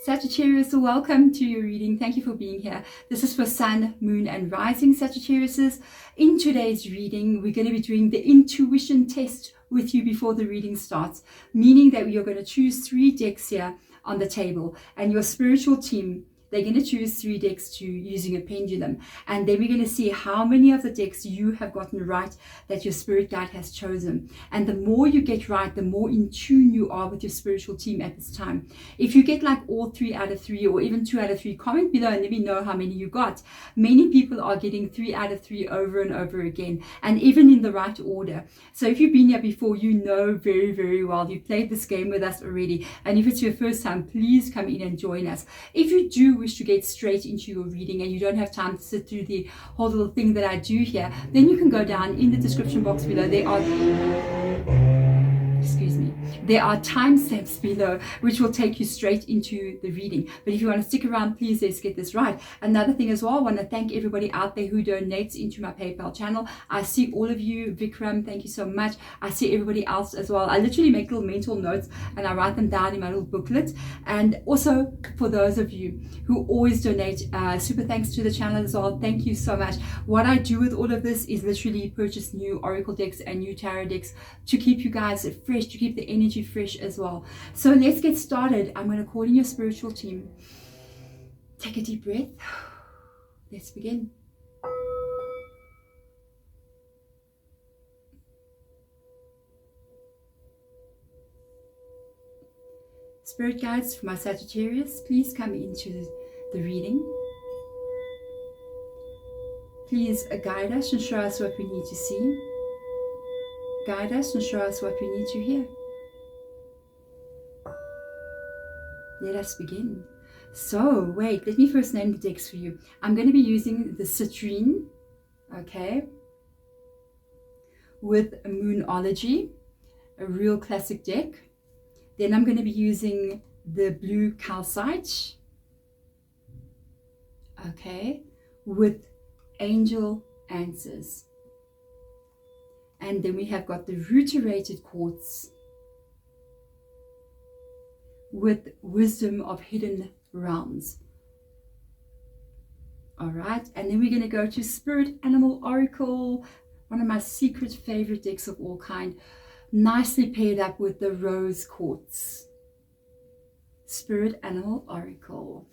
Sagittarius, welcome to your reading. Thank you for being here. This is for Sun, Moon and Rising Sagittariuses. In today's reading, we're going to be doing the intuition test with you before the reading starts, meaning that we are going to choose 3 decks here on the table, and your spiritual team, they're going to choose 3 decks using a pendulum, and then we're going to see how many of the decks you have gotten right that your spirit guide has chosen. And the more you get right, the more in tune you are with your spiritual team at this time. If you get like all 3 out of 3 or even 2 out of 3, comment below and let me know how many you got. Many people are getting 3 out of 3 over and over again, and even in the right order. So if you've been here before, you know very, very well. You've played this game with us already, and if it's your first time, please come in and join us. If you do wish to get straight into your reading and you don't have time to sit through the whole little thing that I do here, then you can go down in the description box below. There are timestamps below which will take you straight into the reading. But if you want to stick around, please, let's get this right. Another thing as well, I want to thank everybody out there who donates into my PayPal channel. I see all of you. Vikram, thank you so much. I see everybody else as well. I literally make little mental notes and I write them down in my little booklet. And also for those of you who always donate, super thanks to the channel as well. Thank you so much. What I do with all of this is literally purchase new oracle decks and new tarot decks to keep you guys fresh, to keep the energy fresh as well. So let's get started. I'm going to call in your spiritual team. Take a deep breath. Let's begin. Spirit guides for my Sagittarius, please come into the reading. Please guide us and show us what we need to see. Guide us and show us what we need to hear. Let us begin. So, wait, let me first name the decks for you. I'm going to be using the citrine, okay, with Moonology, a real classic deck. Then I'm going to be using the blue calcite, okay, with Angel Answers. And then we have got the reiterated quartz with Wisdom of Hidden Realms. All right, and then we're going to go to Spirit Animal Oracle, one of my secret favorite decks of all kind, nicely paired up with the Rose Quartz. Spirit Animal Oracle.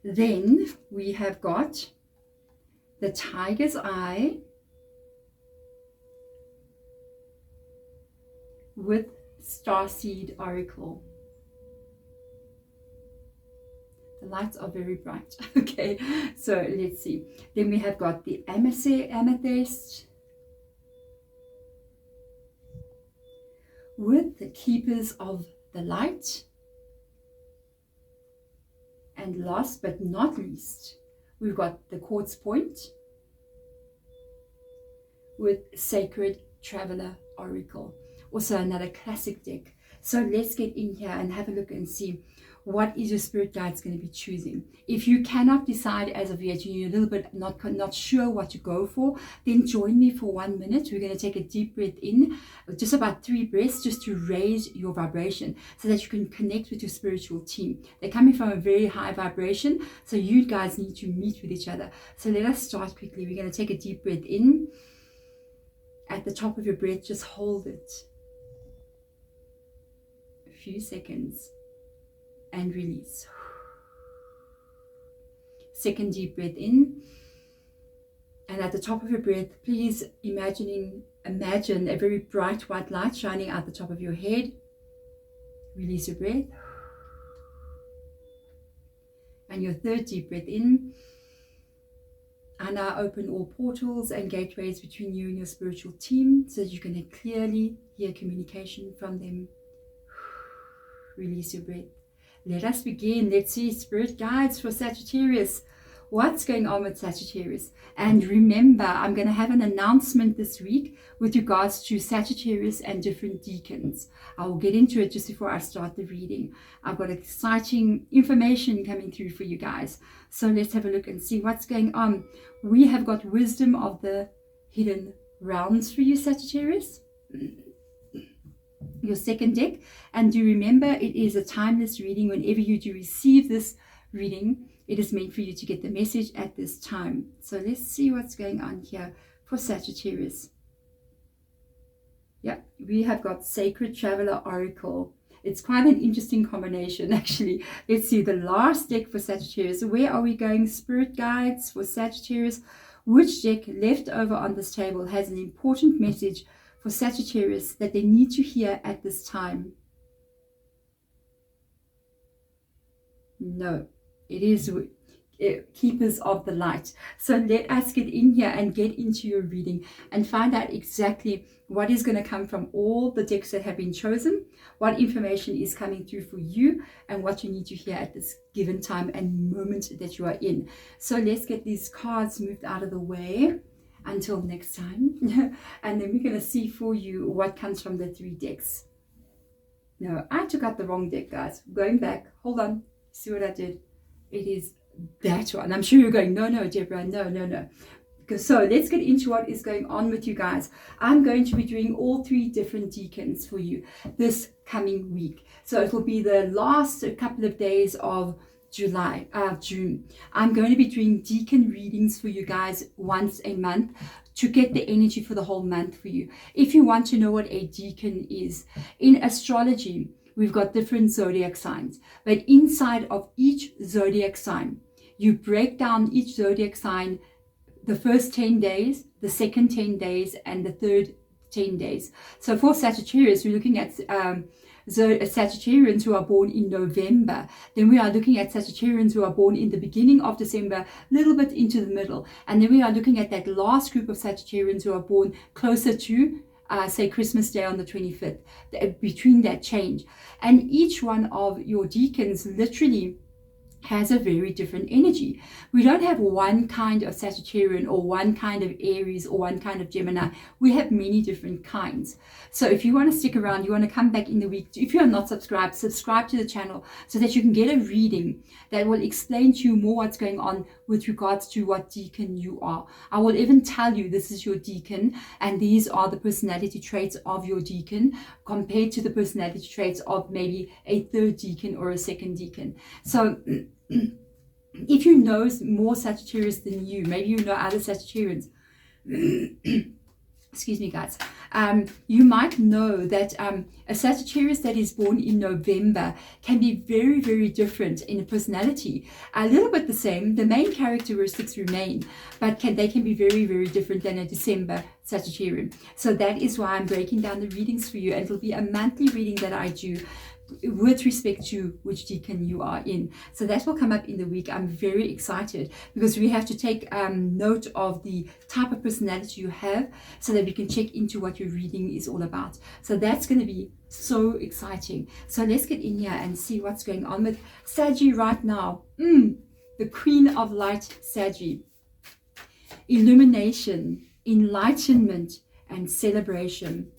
Then we have got the Tiger's Eye with Starseed Oracle. The lights are very bright. Okay, so let's see. Then we have got the Amethyst with the Keepers of the Light. And last but not least, we've got the Quartz Point with Sacred Traveler Oracle. Also another classic deck. So let's get in here and have a look and see what is your spirit guides going to be choosing. If you cannot decide as of yet, you're a little bit not sure what to go for, then join me for 1 minute. We're going to take a deep breath in, just about 3 breaths, just to raise your vibration so that you can connect with your spiritual team. They're coming from a very high vibration, so you guys need to meet with each other. So let us start quickly. We're going to take a deep breath in. At the top of your breath, just hold it a few seconds and release. Second deep breath in, and at the top of your breath, please imagine a very bright white light shining out the top of your head. Release your breath. And your third deep breath in. I now open all portals and gateways between you and your spiritual team so that you can clearly hear communication from them. Release your breath. Let us begin. Let's see spirit guides for Sagittarius. What's going on with Sagittarius? And remember, I'm going to have an announcement this week with regards to Sagittarius and different decans. I will get into it just before I start the reading. I've got exciting information coming through for you guys. So let's have a look and see what's going on. We have got Wisdom of the Hidden Realms for you, Sagittarius. your second deck. And do remember, it is a timeless reading. Whenever you do receive this reading, it is meant for you to get the message at this time. So let's see what's going on here for Sagittarius. Yeah, we have got Sacred Traveler Oracle. It's quite an interesting combination, actually. Let's see the last deck for Sagittarius. Where are we going? Spirit guides for Sagittarius. Which deck left over on this table has an important message for Sagittarius that they need to hear at this time? No, it is Keepers of the Light. So let us get in here and get into your reading and find out exactly what is going to come from all the decks that have been chosen, what information is coming through for you, and what you need to hear at this given time and moment that you are in. So let's get these cards moved out of the way until next time. And then we're going to see for you what comes from the 3 decks. No, I took out the wrong deck, guys. Going back, hold on, see what I did? It is that one. I'm sure you're going, no, Deborah, no. So let's get into what is going on with you guys. I'm going to be doing all 3 different decans for you this coming week. So it will be the last couple of days of June. I'm going to be doing decan readings for you guys once a month to get the energy for the whole month for you. If you want to know what a decan is, in astrology, we've got different zodiac signs, but inside of each zodiac sign, you break down each zodiac sign, the first 10 days, the second 10 days, and the third 10 days. So for Sagittarius, we're looking at Sagittarians who are born in November. Then we are looking at Sagittarians who are born in the beginning of December, a little bit into the middle. And then we are looking at that last group of Sagittarians who are born closer to say Christmas Day on the 25th, between that change. And each one of your decans literally has a very different energy. We don't have one kind of Sagittarian or one kind of Aries or one kind of Gemini. We have many different kinds. So if you want to stick around, you want to come back in the week, if you are not subscribed, subscribe to the channel so that you can get a reading that will explain to you more what's going on with regards to what decan you are. I will even tell you this is your decan and these are the personality traits of your decan compared to the personality traits of maybe a third decan or a second decan. So if you know more Sagittarius than you, maybe you know other Sagittarians, excuse me guys, you might know that a Sagittarius that is born in November can be very, very different in a personality. A little bit the same, the main characteristics remain, but they can be very, very different than a December Sagittarian. So that is why I'm breaking down the readings for you, and it'll be a monthly reading that I do with respect to which decan you are in. So that will come up in the week. I'm very excited because we have to take note of the type of personality you have so that we can check into what your reading is all about. So that's going to be so exciting. So let's get in here and see what's going on with Saggy right now. The Queen of Light Saggy. Illumination, enlightenment, and celebration.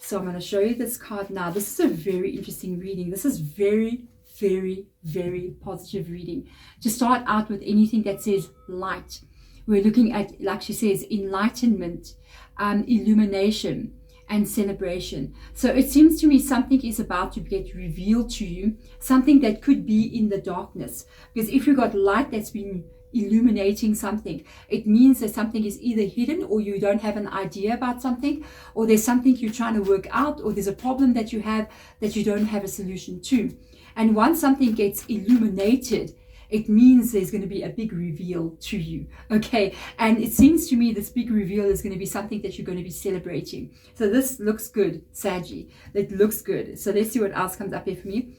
So I'm going to show you this card now. This is a very interesting reading. This is very, very, very positive reading. To start out with anything that says light, we're looking at, like she says, enlightenment, illumination, and celebration. So it seems to me something is about to get revealed to you, something that could be in the darkness. Because if you've got light that's been illuminating something, it means that something is either hidden, or you don't have an idea about something, or there's something you're trying to work out, or there's a problem that you have that you don't have a solution to. And once something gets illuminated, it means there's going to be a big reveal to you. Okay, and it seems to me this big reveal is going to be something that you're going to be celebrating. So this looks good, Saggy. It looks good. So let's see what else comes up here for me.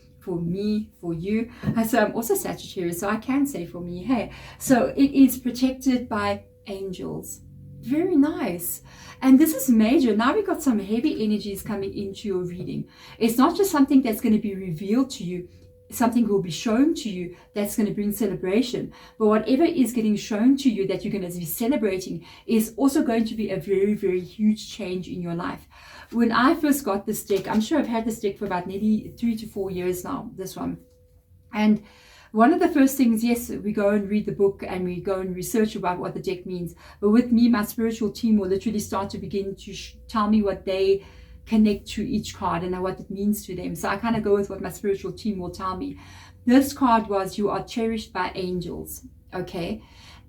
For you. So I'm also Sagittarius, so I can say for me. Hey, so it is protected by angels. Very nice. And this is major. Now we've got some heavy energies coming into your reading. It's not just something that's going to be revealed to you, something will be shown to you that's going to bring celebration. But whatever is getting shown to you that you're going to be celebrating is also going to be a very, very huge change in your life. When I first got this deck, I'm sure I've had this deck for about nearly 3 to 4 years now, this one. And one of the first things, yes, we go and read the book and we go and research about what the deck means. But with me, my spiritual team will literally start to begin to tell me what they connect to each card and what it means to them. So I kind of go with what my spiritual team will tell me. This card was, you are cherished by angels. Okay.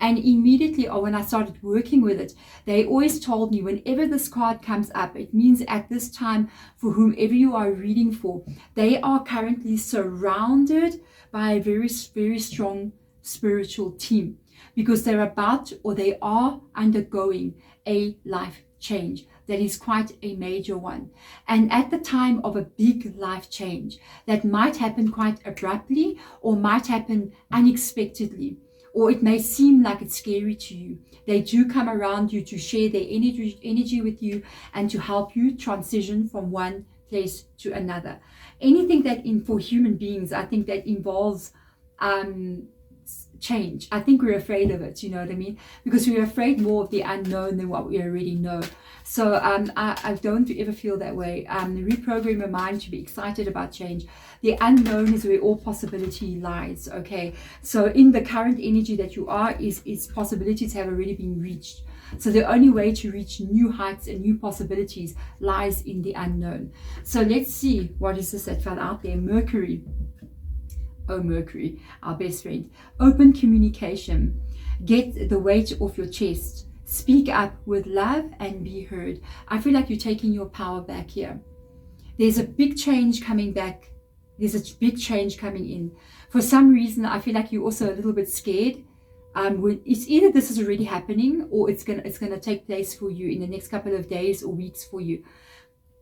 And immediately, or when I started working with it, they always told me whenever this card comes up, it means at this time, for whomever you are reading for, they are currently surrounded by a very, very strong spiritual team, because they're about, or they are undergoing a life change that is quite a major one. And at the time of a big life change that might happen quite abruptly or might happen unexpectedly, or it may seem like it's scary to you, they do come around you to share their energy with you and to help you transition from one place to another. Anything that for human beings, I think that involves change, I think we're afraid of it, you know what I mean? Because we're afraid more of the unknown than what we already know. So I don't ever feel that way. Reprogram your mind to be excited about change. The unknown is where all possibility lies, okay? So in the current energy that you are, is possibilities have already been reached. So the only way to reach new heights and new possibilities lies in the unknown. So let's see, what is this that fell out there? Mercury. Oh, Mercury, our best friend. Open communication. Get the weight off your chest. Speak up with love and be heard. I feel like you're taking your power back here. There's a big change coming back. There's a big change coming in. For some reason, I feel like you're also a little bit scared. It's either this is already happening, or it's gonna take place for you in the next couple of days or weeks for you.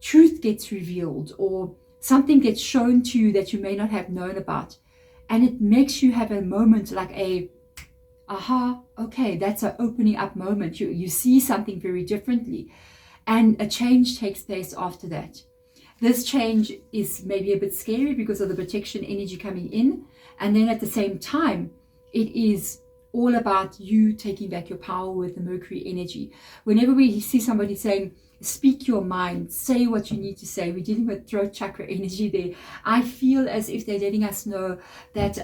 Truth gets revealed, or something gets shown to you that you may not have known about. And it makes you have a moment like a, aha, okay, that's an opening up moment. You see something very differently. And a change takes place after that. This change is maybe a bit scary because of the protection energy coming in. And then at the same time, it is all about you taking back your power with the Mercury energy. Whenever we see somebody saying, speak your mind, say what you need to say, we're dealing with throat chakra energy there. I feel as if they're letting us know that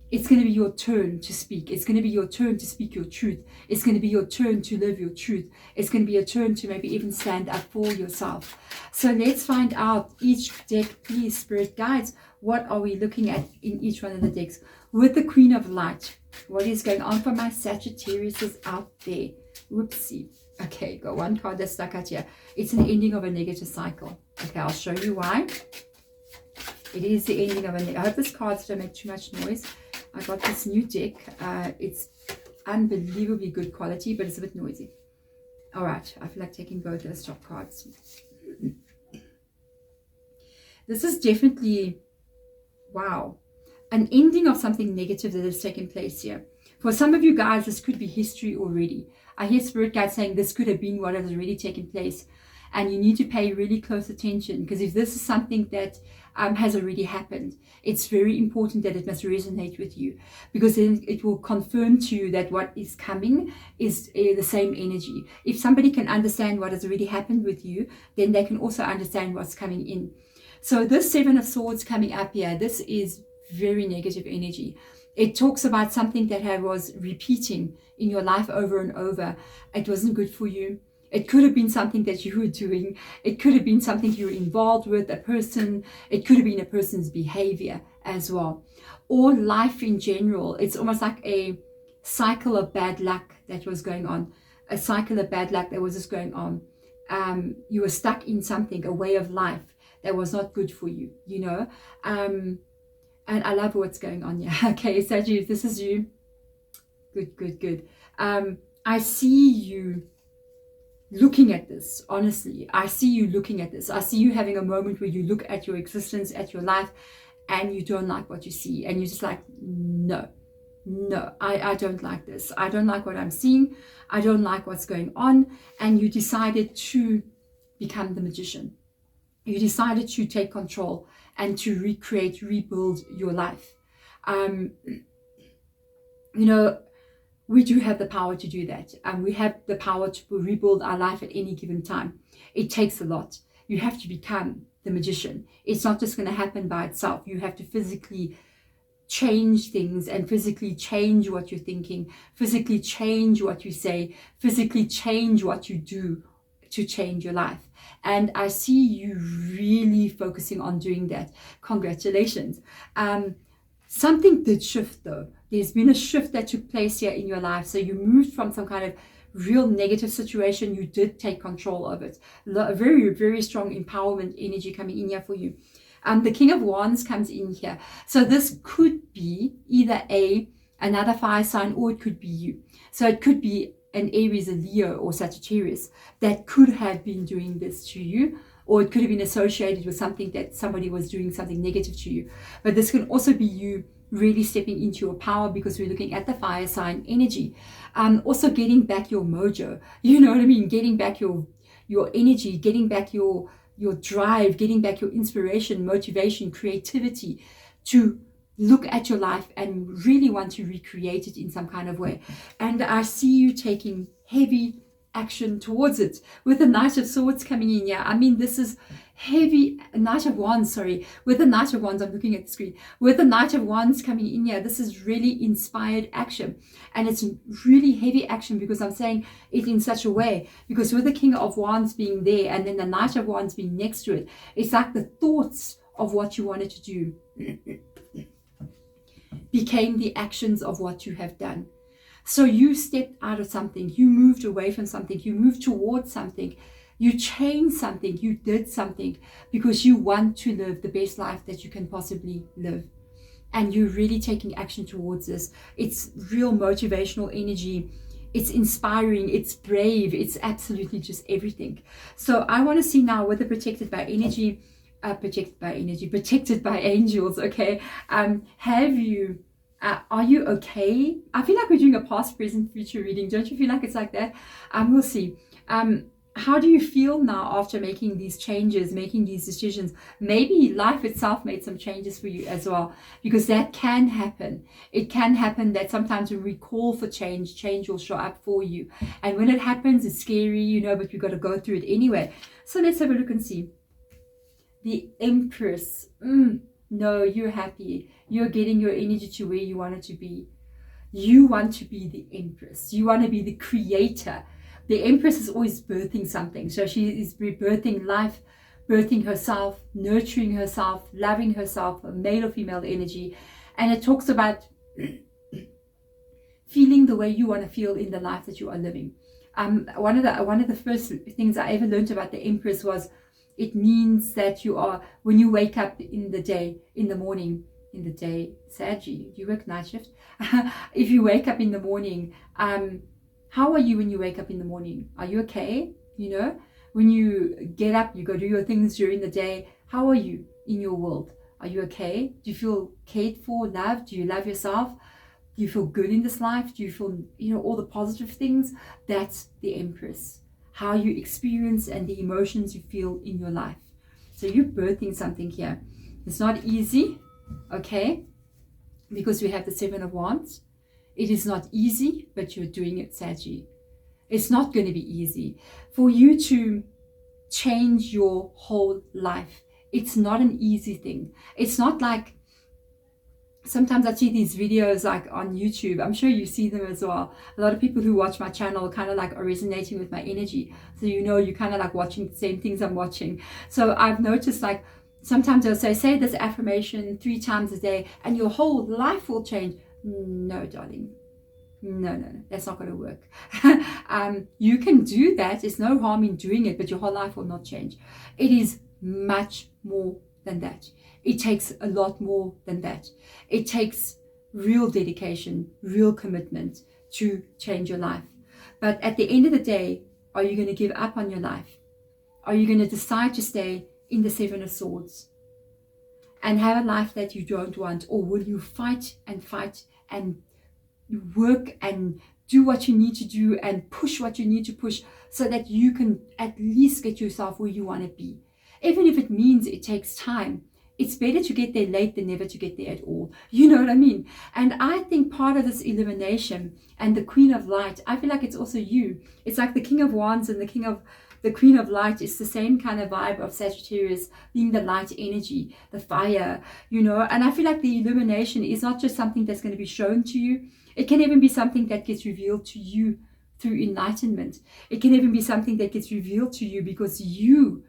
it's going to be your turn to speak. It's going to be your turn to speak your truth. It's going to be your turn to live your truth. It's going to be your turn to maybe even stand up for yourself. So let's find out each deck, please, Spirit Guides. What are we looking at in each one of the decks? With the Queen of Light, what is going on for my Sagittarius out there? Whoopsie. Okay, got one card that's stuck out here. It's an ending of a negative cycle. Okay, I'll show you why. It is the ending of a negative. I hope this cards don't make too much noise. I got this new deck. It's unbelievably good quality, but it's a bit noisy. All right, I feel like taking both of those top cards. This is definitely, wow, an ending of something negative that has taken place here. For some of you guys, this could be history already. I hear Spirit Guide saying this could have been what has already taken place. And you need to pay really close attention, because if this is something that has already happened, it's very important that it must resonate with you, because then it will confirm to you that what is coming is the same energy. If somebody can understand what has already happened with you, then they can also understand what's coming in. So this Seven of Swords coming up here, this is very negative energy. It talks about something that was repeating in your life over and over. It wasn't good for you. It could have been something that you were doing. It could have been something you were involved with, a person. It could have been a person's behavior as well. Or life in general. It's almost like a cycle of bad luck that was going on. A cycle of bad luck that was just going on. You were stuck in something, a way of life that was not good for you, you know. And I love what's going on here. Okay, Sagittarius, this is you. Good, good, good. I see you looking at this, honestly. I see you looking at this. I see you having a moment where you look at your existence, at your life, and you don't like what you see. And you're just like, no, I don't like this. I don't like what I'm seeing. I don't like what's going on. And you decided to become the magician. You decided to take control and to recreate, rebuild your life. You know, we do have the power to do that. And we have the power to rebuild our life at any given time. It takes a lot. You have to become the magician. It's not just going to happen by itself. You have to physically change things and physically change what you're thinking, physically change what you say, physically change what you do to change your life. And I see you really focusing on doing that. Congratulations. Something did shift though. There's been a shift that took place here in your life. So you moved from some kind of real negative situation. You did take control of it. A very, very strong empowerment energy coming in here for you. The King of Wands comes in here. So this could be either another fire sign, or it could be you. So it could be an Aries, a Leo, or Sagittarius that could have been doing this to you, or it could have been associated with something that somebody was doing something negative to you. But this can also be you really stepping into your power, because we're looking at the fire sign energy. Also getting back your mojo, you know what I mean? Getting back your energy, getting back your drive, getting back your inspiration, motivation, creativity to look at your life and really want to recreate it in some kind of way. And I see you taking heavy action towards it with the Knight of Swords coming in. Yeah, I mean, this is heavy. Knight of Wands, sorry, with the Knight of Wands, I'm looking at the screen, with the Knight of Wands coming in here. This is really inspired action, and it's really heavy action, because I'm saying it in such a way, because with the King of Wands being there and then the Knight of Wands being next to it, it's like the thoughts of what you wanted to do became the actions of what you have done. So you stepped out of something, you moved away from something, you moved towards something, you changed something, you did something, because you want to live the best life that you can possibly live. And you're really taking action towards this. It's real motivational energy. It's inspiring, it's brave, it's absolutely just everything. So I want to see now whether protected by angels, okay? Are you okay? I feel like we're doing a past, present, future reading. Don't you feel like it's like that? We'll see. How do you feel now after making these changes, making these decisions? Maybe life itself made some changes for you as well, because that can happen. It can happen that sometimes when we call for change, change will show up for you. And when it happens, it's scary, you know, but we've got to go through it anyway. So let's have a look and see. The Empress. No, you're happy. You're getting your energy to where you want it to be. You want to be the Empress. You want to be the creator. The Empress is always birthing something. So she is rebirthing life, birthing herself, nurturing herself, loving herself, a male or female energy. And it talks about feeling the way you want to feel in the life that you are living. One of the first things I ever learned about the Empress was, it means that you are, when you wake up in the morning, Saggy, do you work night shift? If you wake up in the morning, how are you when you wake up in the morning? Are you okay? You know, when you get up, you go do your things during the day. How are you in your world? Are you okay? Do you feel cared for, loved? Do you love yourself? Do you feel good in this life? Do you feel, you know, all the positive things? That's the Empress. How you experience and the emotions you feel in your life. So you're birthing something here. It's not easy, okay? Because we have the Seven of Wands. It is not easy, but you're doing it, Saggy. It's not going to be easy. For you to change your whole life, it's not an easy thing. It's not like, sometimes I see these videos like on YouTube. I'm sure you see them as well. A lot of people who watch my channel kind of like are resonating with my energy. So you know, you're kind of like watching the same things I'm watching. So I've noticed, like, sometimes they'll say this affirmation 3 times a day and your whole life will change. No, darling. No, that's not going to work. You can do that. There's no harm in doing it, but your whole life will not change. It is much more than that. It takes a lot more than that. It takes real dedication, real commitment to change your life. But at the end of the day, are you going to give up on your life? Are you going to decide to stay in the Seven of Swords and have a life that you don't want? Or will you fight and work and do what you need to do and push what you need to push so that you can at least get yourself where you want to be? Even if it means it takes time, it's better to get there late than never to get there at all. You know what I mean? And I think part of this illumination and the Queen of Light, I feel like it's also you. It's like the King of Wands and the Queen of Light is the same kind of vibe of Sagittarius, being the light energy, the fire, you know. And I feel like the illumination is not just something that's going to be shown to you. It can even be something that gets revealed to you through enlightenment. It can even be something that gets revealed to you because you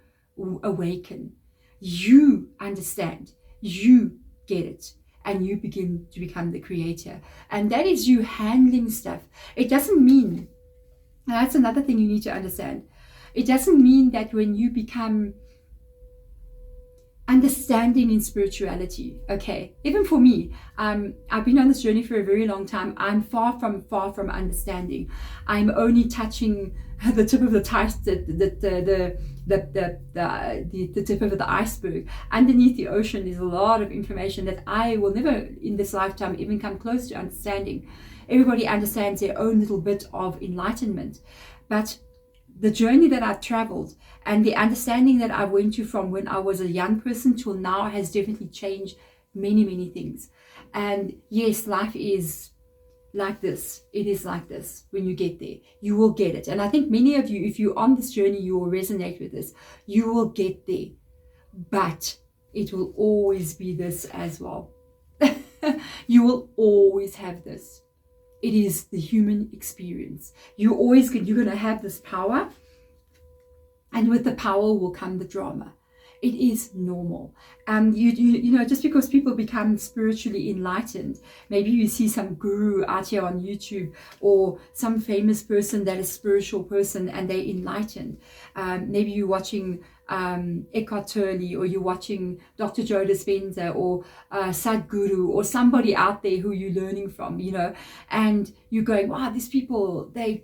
awaken, you understand, you get it, and you begin to become the creator. And that is you handling stuff. It doesn't mean, and that's another thing you need to understand, it doesn't mean that when you become understanding in spirituality, okay, even for me, I've been on this journey for a very long time. I'm far from understanding. I'm only touching the tip of the tip of the iceberg. Underneath the ocean is a lot of information that I will never in this lifetime even come close to understanding. Everybody understands their own little bit of enlightenment, but the journey that I've traveled and the understanding that I went to from when I was a young person till now has definitely changed many things. And yes, life is like this. It is like this. When you get there, you will get it. And I think many of you, if you're on this journey, you will resonate with this. You will get there, but it will always be this as well. You will always have this. It is the human experience. You're going to have this power, and with the power will come the drama. It is normal. You know, just because people become spiritually enlightened, maybe you see some guru out here on YouTube or some famous person that is a spiritual person and they're enlightened. Maybe you're watching Eckhart Tolle, or you're watching Dr. Joe Dispenza, or Sadhguru, or somebody out there who you're learning from, you know, and you're going, wow, these people, they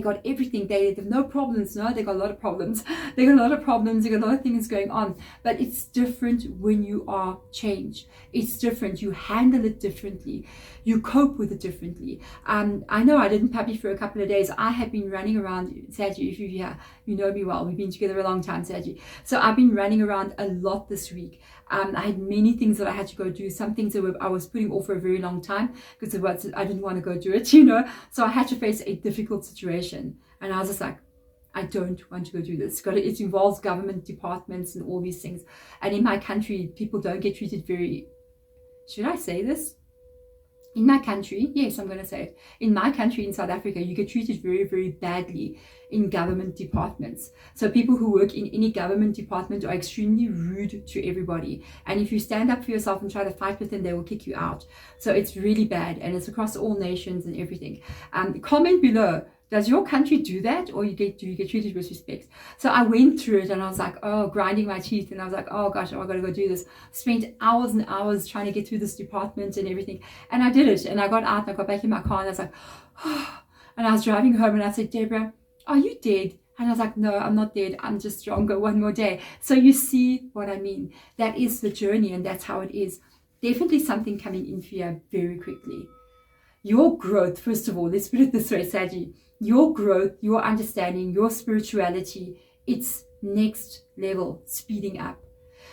got everything. They have no problems. No, they got a lot of problems. They got a lot of problems. They got a lot of things going on. But it's different when you are changed. It's different. You handle it differently. You cope with it differently. I know I didn't puppy for a couple of days. I have been running around, Saji, if you're here, you know me well. We've been together a long time, Saji. So I've been running around a lot this week. I had many things that I had to go do. Some things that I was putting off for a very long time because I didn't want to go do it, you know. So I had to face a difficult situation. And I was just like, I don't want to go do this. It involves government departments and all these things. And in my country, people don't get treated very, should I say this? In my country, yes, I'm going to say it. In my country, in South Africa, you get treated very badly in government departments. So people who work in any government department are extremely rude to everybody. And if you stand up for yourself and try to fight with them, they will kick you out. So it's really bad. And it's across all nations and everything. Comment below. Does your country do that, or do you get treated with respect? So I went through it and I was like, oh, grinding my teeth. And I was like, oh gosh, I got to go do this. Spent hours and hours trying to get through this department and everything. And I did it. And I got out and I got back in my car and I was like, oh. And I was driving home and I said, Deborah, are you dead? And I was like, no, I'm not dead. I'm just stronger. One more day. So you see what I mean? That is the journey, and that's how it is. Definitely something coming in for you very quickly. Your growth, first of all, let's put it this way, Saji. Your growth, your understanding, your spirituality, it's next level, speeding up.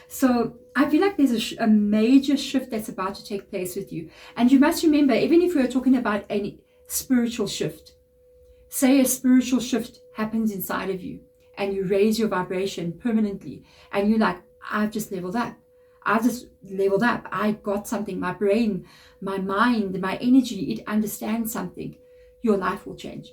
So I feel like there's a major shift that's about to take place with you. And you must remember, even if we're talking about a spiritual shift, say a spiritual shift happens inside of you and you raise your vibration permanently and you're like, I've just leveled up. I got something. My brain, my mind, my energy, it understands something. Your life will change.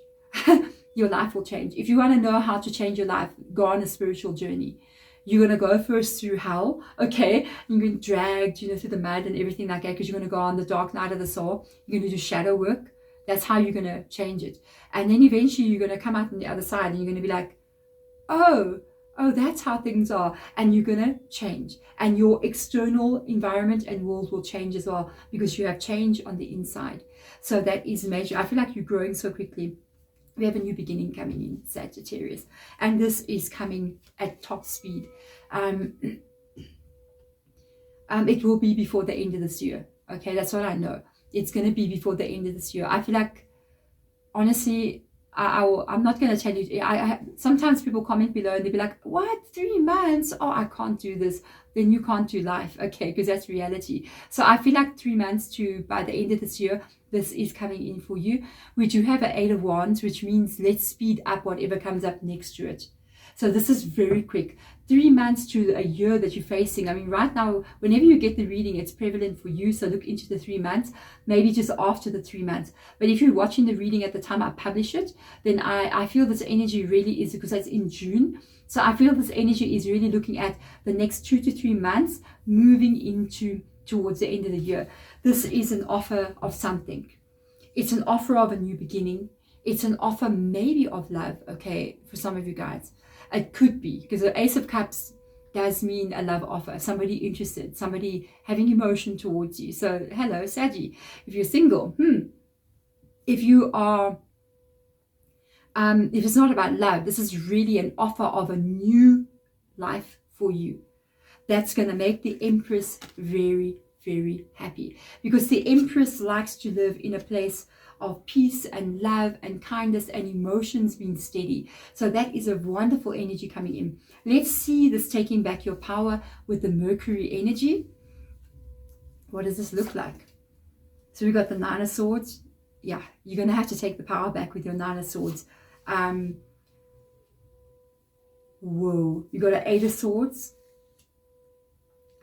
Your life will change. If you want to know how to change your life, go on a spiritual journey. You're going to go first through hell, okay? You're going to be dragged, through the mud and everything like that, because you're going to go on the dark night of the soul. You're going to do shadow work. That's how you're going to change it. And then eventually you're going to come out on the other side and you're going to be like, oh, that's how things are. And you're going to change. And your external environment and world will change as well, because you have change on the inside. So that is major. I feel like you're growing so quickly. We have a new beginning coming in, Sagittarius. And this is coming at top speed. It will be before the end of this year. Okay, that's what I know. It's going to be before the end of this year. I feel like, honestly, I'm not going to tell you. Sometimes people comment below and they'll be like, what, 3 months? Oh, I can't do this. Then you can't do life. Okay, because that's reality. So I feel like 3 months to by the end of this year, this is coming in for you. We do have an 8 of Wands, which means let's speed up whatever comes up next to it. So this is very quick. 3 months to a year that you're facing. I mean, right now, whenever you get the reading, it's prevalent for you. So look into the 3 months, maybe just after the 3 months. But if you're watching the reading at the time I publish it, then I feel this energy really is, because it's in June. So I feel this energy is really looking at the next 2 to 3 months, moving into towards the end of the year. This is an offer of something. It's an offer of a new beginning. It's an offer maybe of love, okay, for some of you guys. It could be, because the Ace of Cups does mean a love offer, somebody interested, somebody having emotion towards you. So hello, Saggy. If you're single, if you are, if it's not about love, this is really an offer of a new life for you. That's going to make the Empress very, very happy, because the Empress likes to live in a place of peace and love and kindness and emotions being steady. So that is a wonderful energy coming in. Let's see this taking back your power with the Mercury energy. What does this look like? So we got the 9 of Swords. Yeah, you're going to have to take the power back with your 9 of Swords. Whoa, you got an 8 of Swords,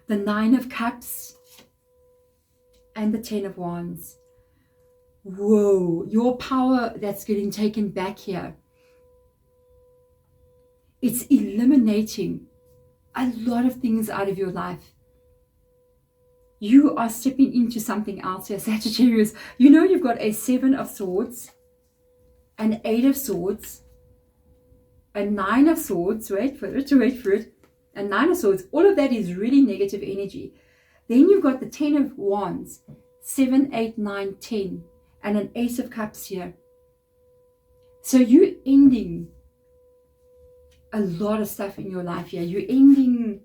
the 9 of Cups, and the 10 of Wands. Whoa, your power that's getting taken back here. It's eliminating a lot of things out of your life. You are stepping into something else here, Sagittarius. You know you've got a 7 of Swords, an 8 of Swords, a 9 of Swords, wait for it, a 9 of Swords. All of that is really negative energy. Then you've got the 10 of Wands, 7, 8, 9, 10. And an Ace of Cups here. So you're ending a lot of stuff in your life here. You're ending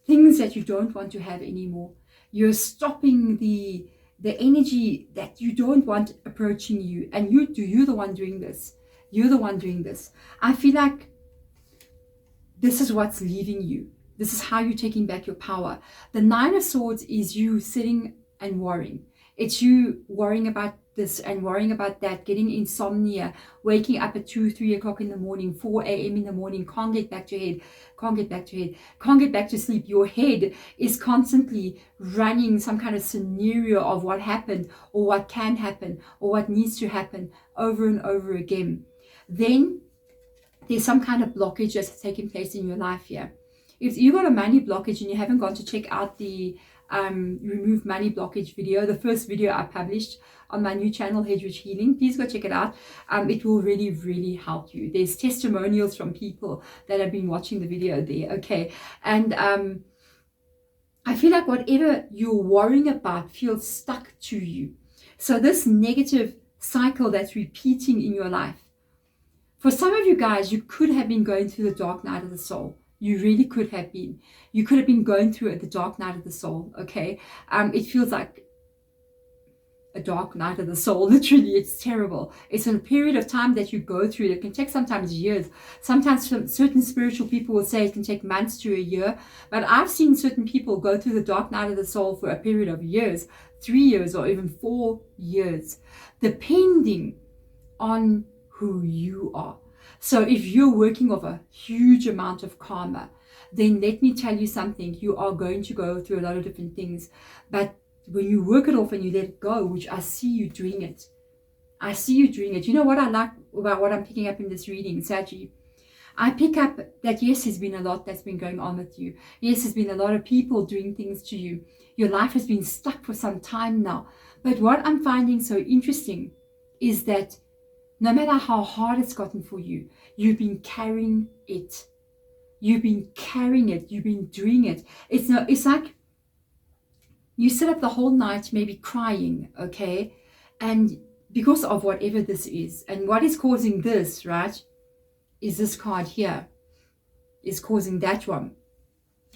things that you don't want to have anymore. You're stopping the energy that you don't want approaching you. And you're the one doing this. You're the one doing this. I feel like this is what's leaving you. This is how you're taking back your power. The 9 of Swords is you sitting and worrying. It's you worrying about this and worrying about that, getting insomnia, waking up at 2, 3 o'clock in the morning, 4 a.m. in the morning, can't get back to head, can't get back to head, can't get back to sleep. Your head is constantly running some kind of scenario of what happened or what can happen or what needs to happen over and over again. Then there's some kind of blockage that's taking place in your life here. If you got a money blockage and you haven't gone to check out the remove money blockage video, the first video I published on my new channel, Hedgeridge Healing, please go check it out. It will really, really help you. There's testimonials from people that have been watching the video there, okay? And I feel like whatever you're worrying about feels stuck to you. So this negative cycle that's repeating in your life, for some of you guys, you could have been going through the dark night of the soul. You really could have been. You could have been going through it, the dark night of the soul, okay? It feels like a dark night of the soul, literally. It's terrible. It's a period of time that you go through. It can take sometimes years. Sometimes certain spiritual people will say it can take months to a year. But I've seen certain people go through the dark night of the soul for a period of years, 3 years or even 4 years, depending on who you are. So if you're working off a huge amount of karma, then let me tell you something, you are going to go through a lot of different things. But when you work it off and you let it go, which I see you doing it. I see you doing it. You know what I like about what I'm picking up in this reading, Saggy? I pick up that yes, there's been a lot that's been going on with you. Yes, there's been a lot of people doing things to you. Your life has been stuck for some time now. But what I'm finding so interesting is that no matter how hard it's gotten for you, you've been carrying it. You've been carrying it. You've been doing it. It's like you sit up the whole night maybe crying, okay? And because of whatever this is, and what is causing this, right, is this card here, is causing that one,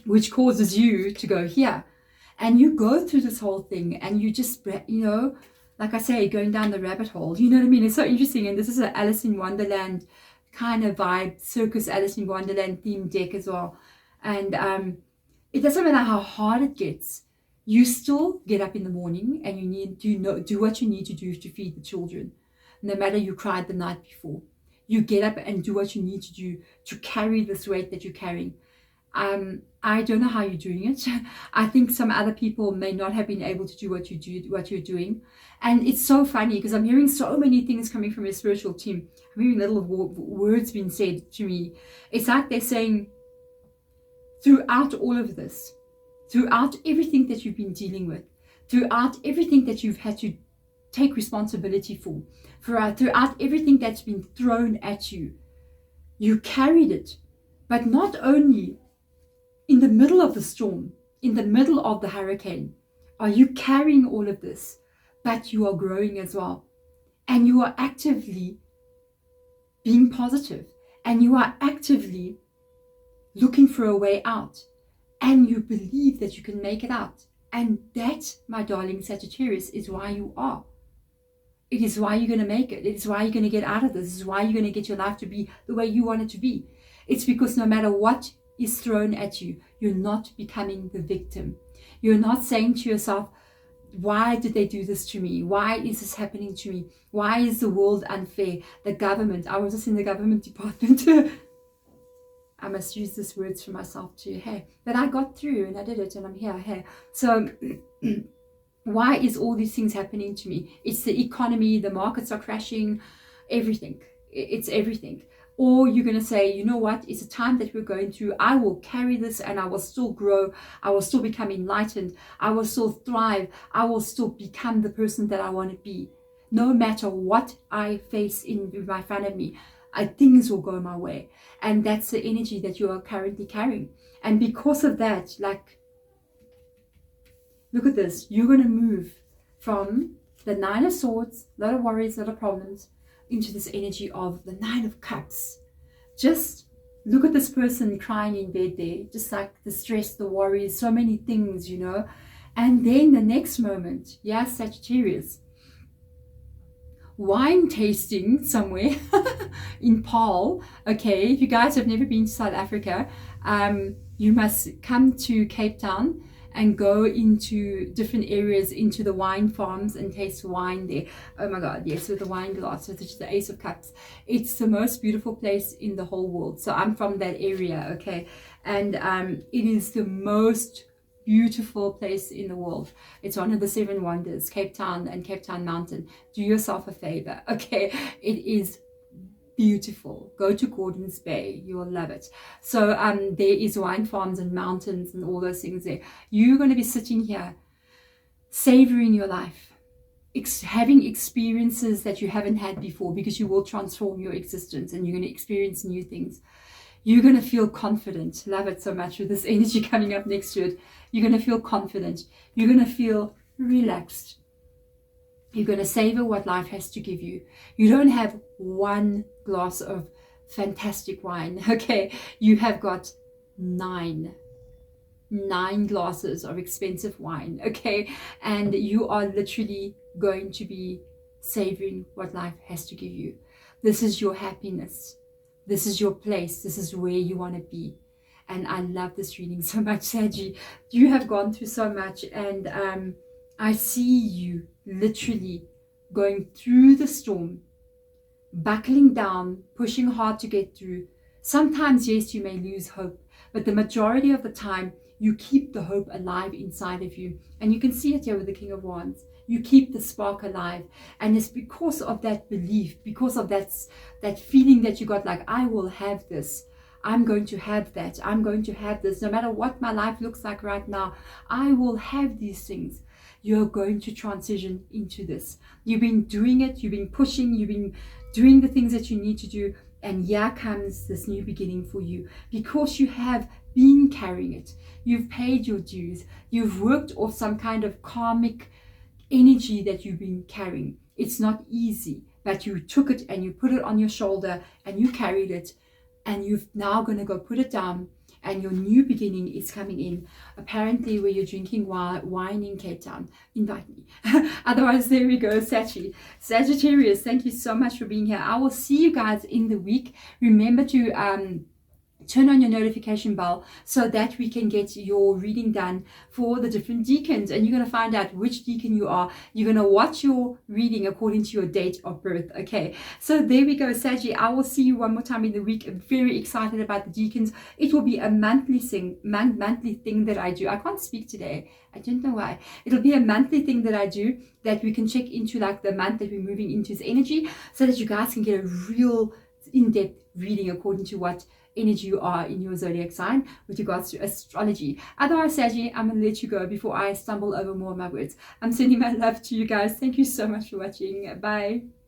which causes you to go here. And you go through this whole thing and you just, you know, like I say, going down the rabbit hole, you know what I mean? It's so interesting. And this is an Alice in Wonderland kind of vibe, circus Alice in Wonderland themed deck as well. And it doesn't matter how hard it gets, you still get up in the morning and you need to do what you need to do to feed the children. No matter you cried the night before, you get up and do what you need to do to carry this weight that you're carrying. I don't know how you're doing it. I think some other people may not have been able to do what you're doing. And it's so funny because I'm hearing so many things coming from your spiritual team. I'm hearing little words being said to me. It's like they're saying, throughout all of this, throughout everything that you've been dealing with, throughout everything that you've had to take responsibility for, throughout everything that's been thrown at you, you carried it. But not only in the middle of the storm, in the middle of the hurricane, are you carrying all of this, but you are growing as well. And you are actively being positive, and you are actively looking for a way out, and you believe that you can make it out. And that, my darling Sagittarius, is why you are. It is why you're going to make it. It is why you're going to get out of this. It is why you're going to get your life to be the way you want it to be. It's because no matter what is thrown at you, you're not becoming the victim. You're not saying to yourself, why did they do this to me? Why is this happening to me? Why is the world unfair? The government, I was just in the government department. I must use these words for myself too. Hey, but I got through and I did it and I'm here. Hey, so why is all these things happening to me? It's the economy, the markets are crashing, everything. It's everything. Or you're going to say, you know what, it's a time that we're going through. I will carry this and I will still grow. I will still become enlightened. I will still thrive. I will still become the person that I want to be. No matter what I face in front of me, things will go my way. And that's the energy that you are currently carrying. And because of that, like, look at this. You're going to move from the Nine of Swords, a lot of worries, a lot of problems, into this energy of the Nine of Cups. Just look at this person crying in bed there, just like the stress, the worries, so many things, you know. And then the next moment, yeah, Sagittarius, wine tasting somewhere in Paarl. Okay, if you guys have never been to South Africa, you must come to Cape Town and go into different areas, into the wine farms and taste wine there. Oh my God, yes, with the wine glass, with the Ace of Cups. It's the most beautiful place in the whole world. So I'm from that area, okay? And it is the most beautiful place in the world. It's one of the 7 wonders, Cape Town and Cape Town Mountain. Do yourself a favor, okay? It is beautiful. Go to Gordon's Bay, you will love it. So there is wine farms and mountains and all those things there. You're going to be sitting here savoring your life, having experiences that you haven't had before, because you will transform your existence and you're going to experience new things. You're going to feel confident. Love it so much with this energy coming up next to it. You're going to feel confident. You're going to feel relaxed. You're going to savor what life has to give you. You don't have one glass of fantastic wine, okay? You have got 9 glasses of expensive wine, okay? And you are literally going to be savoring what life has to give you. This is your happiness. This is your place. This is where you want to be. And I love this reading so much, Saggy. You have gone through so much, and I see you literally going through the storm, buckling down, pushing hard to get through. Sometimes, yes, you may lose hope, but the majority of the time, you keep the hope alive inside of you. And you can see it here with the King of Wands. You keep the spark alive. And it's because of that belief, because of that feeling that you got, like, I will have this. I'm going to have that. I'm going to have this. No matter what my life looks like right now, I will have these things. You're going to transition into this. You've been doing it. You've been pushing. You've been doing the things that you need to do. And here comes this new beginning for you, because you have been carrying it. You've paid your dues. You've worked off some kind of karmic energy that you've been carrying. It's not easy, but you took it and you put it on your shoulder and you carried it, and you're now going to go put it down, and your new beginning is coming in. Apparently, where you're drinking wine in Cape Town, invite me. Otherwise, there we go, Sagittarius, thank you so much for being here. I will see you guys in the week. Remember to turn on your notification bell so that we can get your reading done for the different decans, and you're going to find out which decan you are. You're going to watch your reading according to your date of birth. Okay, so there we go, Saggy. I will see you one more time in the week. I'm very excited about the decans. It will be a monthly thing that I do. I can't speak today. I don't know why. It'll be a monthly thing that I do, that we can check into like the month that we're moving into as energy, so that you guys can get a real in-depth reading according to what energy you are in your zodiac sign with regards to astrology. Otherwise, Saggy, I'm going to let you go before I stumble over more of my words. I'm sending my love to you guys. Thank you so much for watching. Bye.